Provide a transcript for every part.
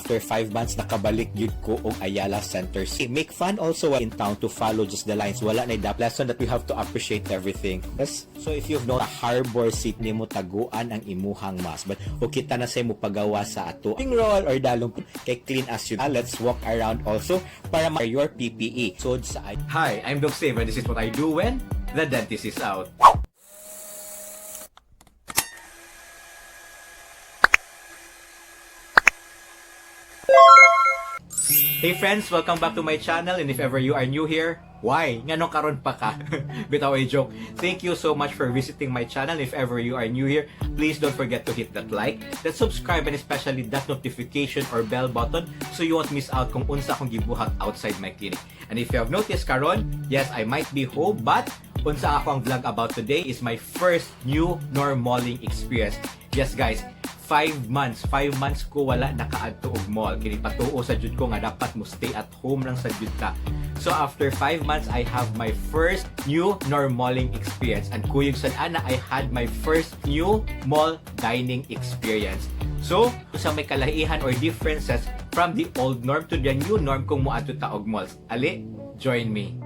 After 5 months, nakabalik yun ko og Ayala Center. Make fun also in town to follow just the lines. Wala na that lesson that we have to appreciate everything. Yes? So if you've known, harbor seat ni mo taguan ang imuhang mask. But o kita na say mo pagawa sa ato. Roll or dalong kay clean as you. Let's walk around also para your PPE. So sa Hi, I'm Doc Save and this is what I do when the dentist is out. Hey friends, welcome back to my channel, and if ever you are new here, why? Nganong karon pa ka? Bitaw ay joke. Thank you so much for visiting my channel. If ever you are new here, please don't forget to hit that like, that subscribe, and especially that notification or bell button so you won't miss out kung unsa akong gibuhat outside my clinic. And if you have noticed karon, yes, I might be home, but unsa ako ang vlog about today is my first new normaling experience. Yes guys, 5 months ko wala nakaadto og mall. Kini patuo sa jud ko nga dapat mo stay at home lang sa jud ta. So after 5 months, I have my first new normaling experience. And kuyog sad ana, I had my first new mall dining experience. So, sa may kalahihan or differences from the old norm to the new norm kung moadto ta og malls. Ali, join me.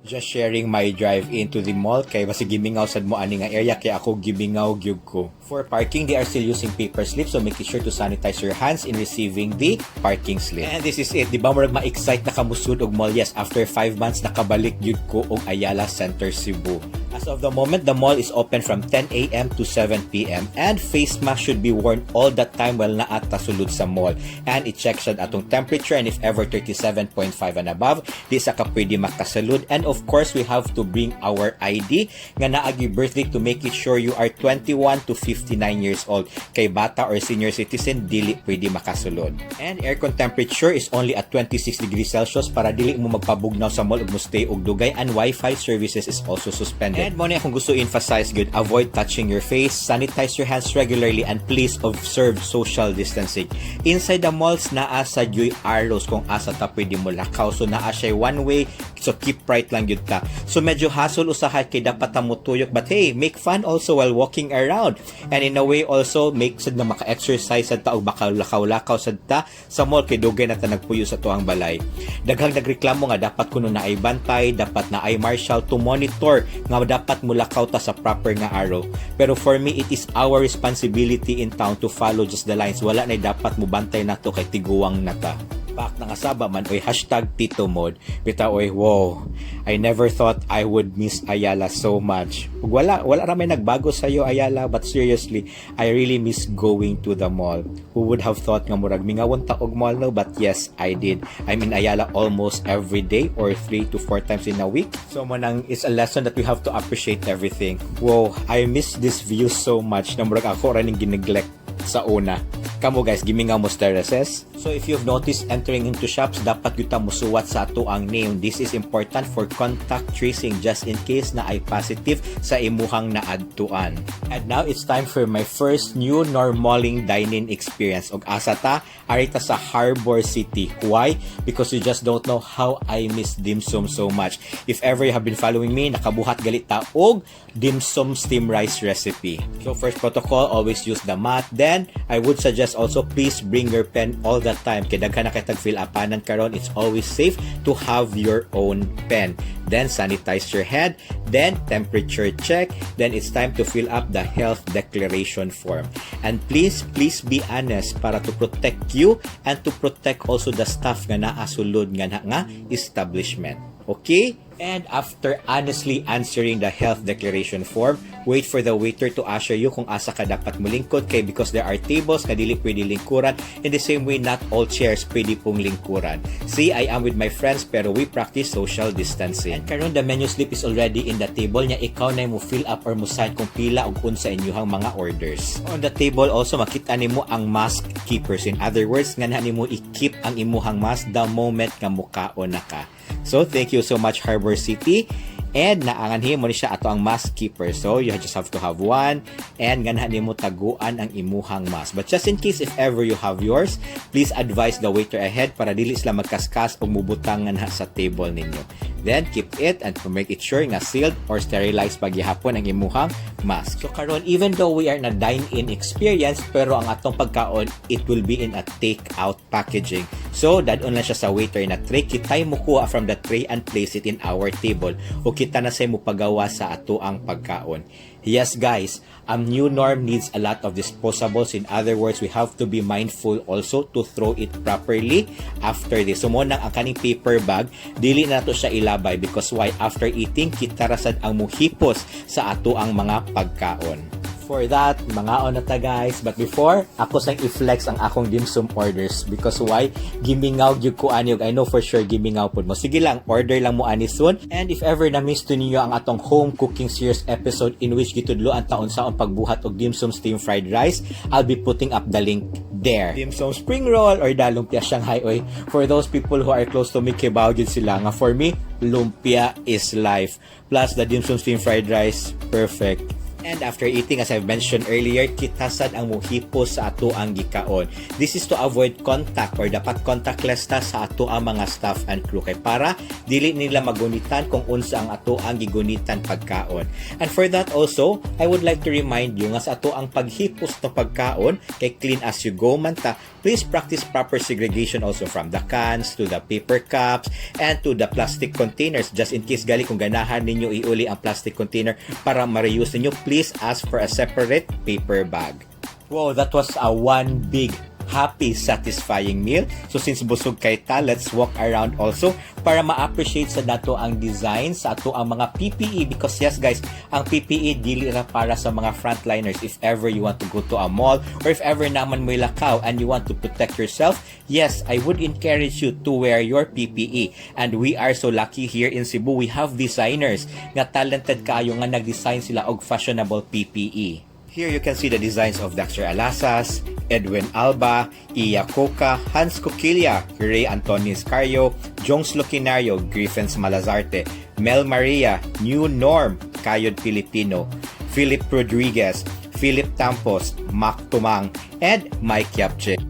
just sharing my drive into the mall kay basi gimingaw sad mo ani nga area kay ako gimingaw gyud ko. For parking, they are still using paper slips, so make sure to sanitize your hands in receiving the parking slip. And this is it. Di ba murag ma-excite na kamusud og mall? Yes, after 5 months nakabalik gyud ko og Ayala Center, Cebu. As of the moment, the mall is open from 10 a.m. to 7 p.m. and face mask should be worn all the time while naata sulod sa mall. And i-check siya atong temperature, and if ever 37.5 and above, di sa ka pwede makasalud. And of course, we have to bring our ID nga naagi birthday to make it sure you are 21 to 59 years old. Kay bata or senior citizen, dili pwede makasulod. And aircon temperature is only at 26 degrees Celsius para dili mo magpabugnaw sa mall ug mo stay og dugay, and Wi-Fi services is also suspended. And mo na akong gusto emphasize good, avoid touching your face, sanitize your hands regularly, and please observe social distancing. Inside the malls, naa sa yung arrows kung asa ta pwede mo lakaw. So naa siya one way, so keep right lang yun ta. So medyo hassle usahay kay dapat ta mo tuyok, but hey, make fun also while walking around. And in a way also, make sad na maka-exercise sad ta o baka lakaw-lakaw sad ta sa mall kay dugay na ta nagpuyo sa tuang balay. Daghang nagreklamo nga dapat kuno na ay bantay, dapat na ay marshal to monitor nga dapat mulakaw ta sa proper nga arrow. Pero for me, it is our responsibility in town to follow just the lines. Wala na dapat mo bantay na to kay tiguwang na ta. Back na kasaba man oy hashtag Tito Mod. Bitaw oy, wow, I never thought I would miss Ayala so much. Wala ra may nagbago sa iyo Ayala, but seriously, I really miss going to the mall. Who would have thought nga murag mingawon ta og mall no? But yes, I did. I'm in Ayala almost every day or 3 to 4 times in a week. So manang is a lesson that we have to appreciate everything. Wow, I miss this view so much na murag ako ra ning gineglect sa una. Kamo guys, gimingaw mo terraces. So if you've noticed entering into shops, dapat yuta musuwat sa ato ang name. This is important for contact tracing just in case na ay positive sa imuhang naadtuan. And now it's time for my first new normaling dining experience. Og asa ta, arita sa Harbor City. Why? Because you just don't know how I miss dim sum so much. If ever you have been following me, nakabuhat galit ta og dim sum steam rice recipe. So first protocol, always use the mat. Then I would suggest also please bring your pen all the time. Kaya daghan na kitag fill upanan karon, it's always safe to have your own pen. Then sanitize your head, then temperature check, then it's time to fill up the health declaration form. And please be honest para to protect you and to protect also the staff nga naa sulod nga establishment. Okay? And after honestly answering the health declaration form, wait for the waiter to usher you kung asa ka dapat mulingkod kay because there are tables nga dili pwede lingkuran. In the same way, not all chairs pwede pong lingkuran. See, I am with my friends pero we practice social distancing. And karon the menu slip is already in the table nya, ikaw na mo fill up or mo sign kung pila og unsa inyuhang mga orders. On the table also makita nimo ang mask keepers. In other words, nga nimo i-keep ang imuhang mask the moment nga mukaon na ka. So, thank you so much Harbor City. And naanganhin mo ni siya ato ang mask keeper. So you just have to have one and ganahan nimo taguan ang imuhang mask. But just in case if ever you have yours, please advise the waiter ahead para dili sila magkaskas o mubutangan sa table ninyo. Then keep it and to make it sure nga sealed or sterilized pagyapon ang imuhang mask. So karon even though we are na dine-in experience pero ang atong pagkaon it will be in a take-out packaging. So dadon lang siya sa waiter na tray, kitay mo kuha from the tray and place it in our table. O kita na say mo pagawa sa ato ang pagkaon. Yes guys, new norm needs a lot of disposables. In other words, we have to be mindful also to throw it properly after this. So mo nang ang kaning paper bag, dili na to siya ilabay because why? After eating, kita rasad ang muhipos sa ato ang mga pagkaon. For that, mga na ta guys. But before, ako sang i-flex ang akong dim sum orders. Because why? Gimingaw gyud ko ani. I know for sure gimingaw pod mo. Sige lang, order lang mo ani soon. And if ever na-miss to ninyo ang atong home cooking series episode in which gitudlo ang taon sa pagbuhat og dim sum steam fried rice, I'll be putting up the link there. Dim sum spring roll or da lumpia Shanghai. Oy, for those people who are close to me, kibaw gyud sila nga. For me, lumpia is life. Plus the dim sum steam fried rice, perfect. And after eating, as I've mentioned earlier, kitasad ang muhipos sa ato ang gikaon. This is to avoid contact or dapat contactless ta sa ato ang mga staff and crew kay para dili nila magunitan kung unsa ang ato ang gigunitan pagkaon. And for that also, I would like to remind you nga sa ato ang paghipos ng pagkaon kay clean as you go man ta, please practice proper segregation also from the cans to the paper cups and to the plastic containers just in case gali kung ganahan ninyo iuli ang plastic container para ma-reuse ninyo, please ask for a separate paper bag. Wow, that was a one big happy, satisfying meal. So since busog kay ta, let's walk around also para ma-appreciate sa nato ang design sa ato ang mga PPE because yes guys, ang PPE dili ra para sa mga frontliners. If ever you want to go to a mall or if ever naman mo'y lakaw and you want to protect yourself, yes, I would encourage you to wear your PPE. And we are so lucky here in Cebu, we have designers nga talented kaayo nga nag-design sila og fashionable PPE. Here you can see the designs of Dexter Alasas, Edwin Alba, Iya Coca, Hans Coquilla, Ray Antonis Carrio, Jones Lucinario, Griffins Malazarte, Mel Maria, New Norm, Kayod Filipino, Philip Rodriguez, Philip Tampos, Mac Tumang, and Mike Yapche.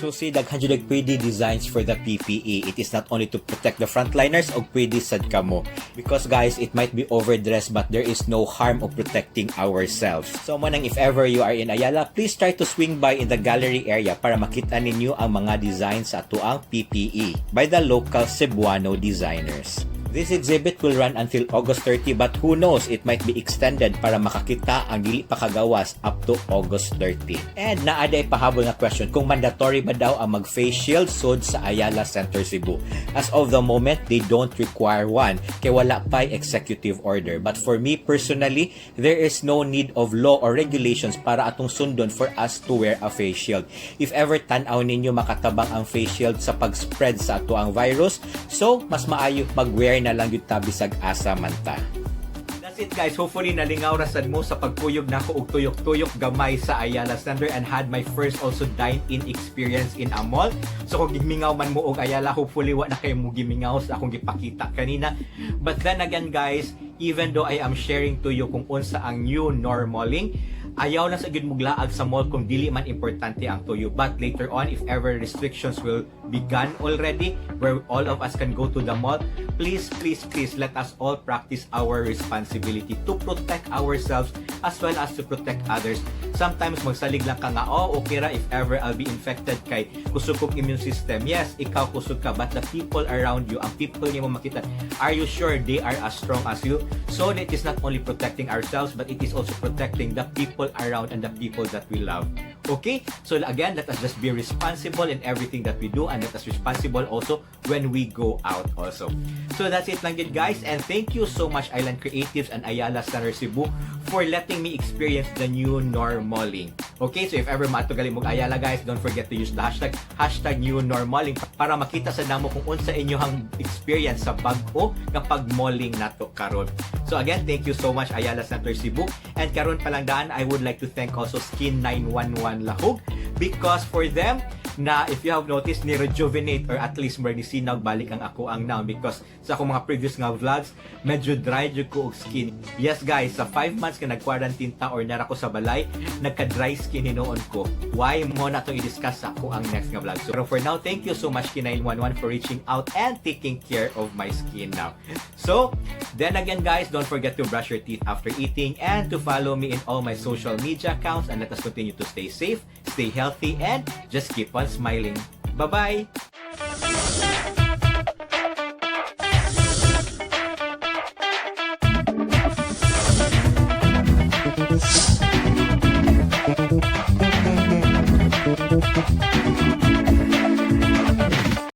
So see, daghan jud pwede designs for the PPE. It is not only to protect the frontliners o pwede sad kamo. Because guys, it might be overdressed but there is no harm of protecting ourselves. So manang if ever you are in Ayala, please try to swing by in the gallery area para makita ninyo ang mga designs sa tuang PPE by the local Cebuano designers. This exhibit will run until August 30 but who knows, it might be extended para makakita ang dili pa kagawas up to August 30. And naaday pahabol na question kung mandatory ba daw ang mag-face shield sud sa Ayala Center Cebu. As of the moment, they don't require one kay wala pa executive order. But for me personally, there is no need of law or regulations para atong sundon for us to wear a face shield. If ever tan-aw ninyo makatabang ang face shield sa pag-spread sa ato ang virus, so mas maayo mag-wear na lang yung tabisag asa manta. That's it guys. Hopefully nalingaw rasad mo sa pagkuyog nako og tuyok-tuyok gamay sa Ayala Center and had my first also dine-in experience in a mall. So kung gimingaw man mo og Ayala, hopefully wa na kayo mo gimingaw sa akong gipakita kanina. But then again guys, even though I am sharing to you kung unsa ang new normaling, ayaw na sa gid muglaag sa mall kung dili man importante ang tuyo. But later on, if ever restrictions will begun already, where all of us can go to the mall, please let us all practice our responsibility to protect ourselves as well as to protect others. Sometimes magsalig lang ka nga, oh okay ra if ever I'll be infected kay kusog kong immune system. Yes, ikaw kusog ka, but the people around you, ang people niyo mo makita, are you sure they are as strong as you? So it is not only protecting ourselves, but it is also protecting the people around and the people that we love. Okay? So again, let us just be responsible in everything that we do and let us responsible also when we go out also. So that's it lang yun guys, and thank you so much Island Creatives and Ayala Center Cebu for letting me experience the new normaling. Okay? So if ever matugali mong Ayala guys, don't forget to use the hashtag new normaling para makita sa namo kung unsa inyohang experience sa bag-o nga pag-malling nato karon. So again, thank you so much Ayala Center Cebu, and karon palang daan I would like to thank also Skin 911 Lahog because for them na if you have noticed, ni-rejuvenate or at least more ni sinag balik ang ako ang now because sa akong mga previous nga vlogs, medyo dry jud ko og skin. Yes guys, sa 5 months ka nag-quarantine ta or nara ko sa balay, nagka-dry skin hinoon ko. Why mo na itong i-discuss sa ako ang next nga vlog. So for now, thank you so much K911 for reaching out and taking care of my skin now. So, then again guys, don't forget to brush your teeth after eating and to follow me in all my social media accounts, and let us continue to stay safe, stay healthy, and just keep on smiling. Bye-bye!